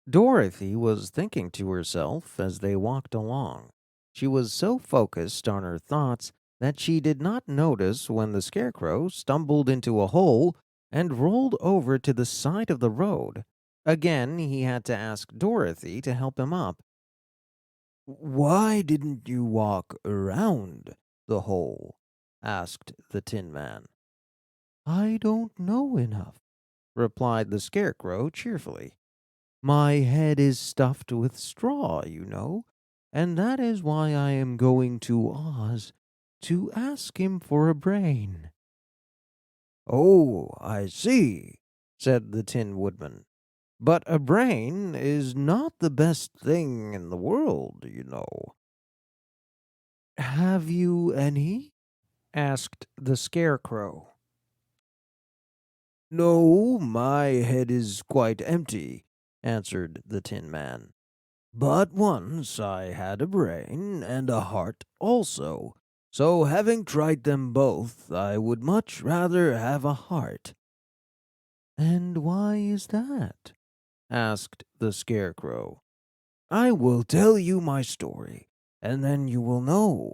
Dorothy was thinking to herself as they walked along. She was so focused on her thoughts that she did not notice when the scarecrow stumbled into a hole and rolled over to the side of the road. Again, he had to ask Dorothy to help him up. "Why didn't you walk around the hole?" asked the Tin Man. "I don't know enough," replied the Scarecrow cheerfully. "My head is stuffed with straw, you know, and that is why I am going to Oz to ask him for a brain." "Oh, I see," said the Tin Woodman. "But a brain is not the best thing in the world, you know." "Have you any?" asked the Scarecrow. "No, my head is quite empty," answered the Tin Man. "But once I had a brain and a heart also, so having tried them both, I would much rather have a heart." "And why is that?" asked the Scarecrow. "I will tell you my story, and then you will know."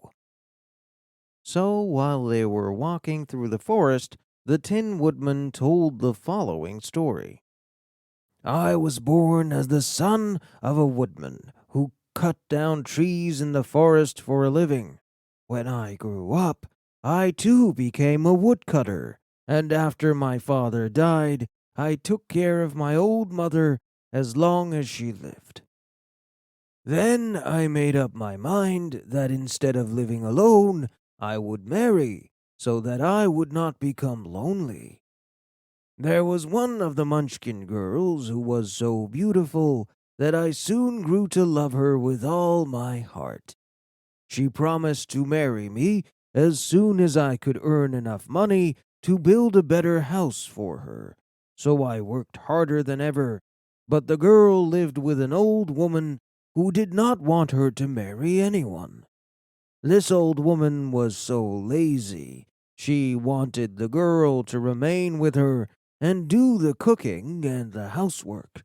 So while they were walking through the forest, the Tin Woodman told the following story. "I was born as the son of a woodman who cut down trees in the forest for a living. When I grew up, I too became a woodcutter, and after my father died, I took care of my old mother as long as she lived. Then I made up my mind that instead of living alone, I would marry, so that I would not become lonely. There was one of the Munchkin girls who was so beautiful that I soon grew to love her with all my heart. She promised to marry me as soon as I could earn enough money to build a better house for her, so I worked harder than ever, but the girl lived with an old woman who did not want her to marry anyone. This old woman was so lazy. She wanted the girl to remain with her and do the cooking and the housework.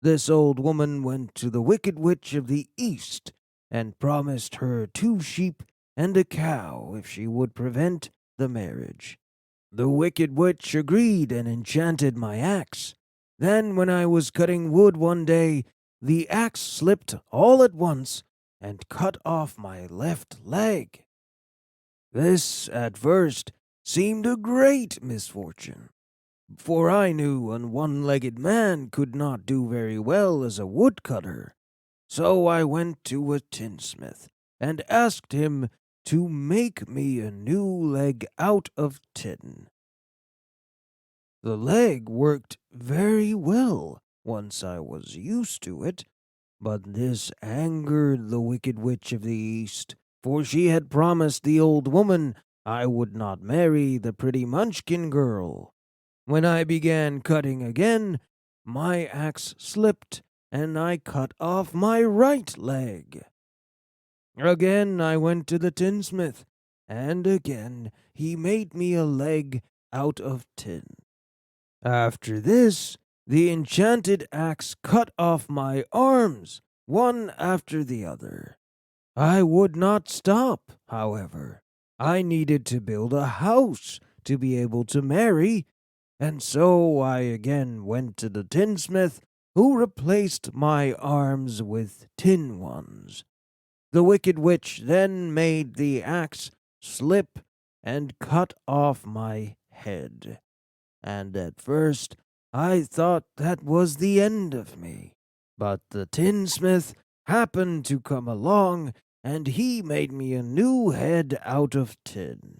This old woman went to the Wicked Witch of the East and promised her 2 sheep and a cow if she would prevent the marriage. The Wicked Witch agreed and enchanted my axe. Then, when I was cutting wood one day, the axe slipped all at once and cut off my left leg. This, at first, seemed a great misfortune, for I knew a one-legged man could not do very well as a woodcutter. So I went to a tinsmith and asked him to make me a new leg out of tin. The leg worked very well once I was used to it, but this angered the Wicked Witch of the East, for she had promised the old woman I would not marry the pretty Munchkin girl. When I began cutting again, my axe slipped, and I cut off my right leg. Again I went to the tinsmith, and again he made me a leg out of tin. After this, the enchanted axe cut off my arms, one after the other. I would not stop, however. I needed to build a house to be able to marry, and so I again went to the tinsmith, who replaced my arms with tin ones. The Wicked Witch then made the axe slip and cut off my head. And at first I thought that was the end of me. But the tinsmith happened to come along, and he made me a new head out of tin.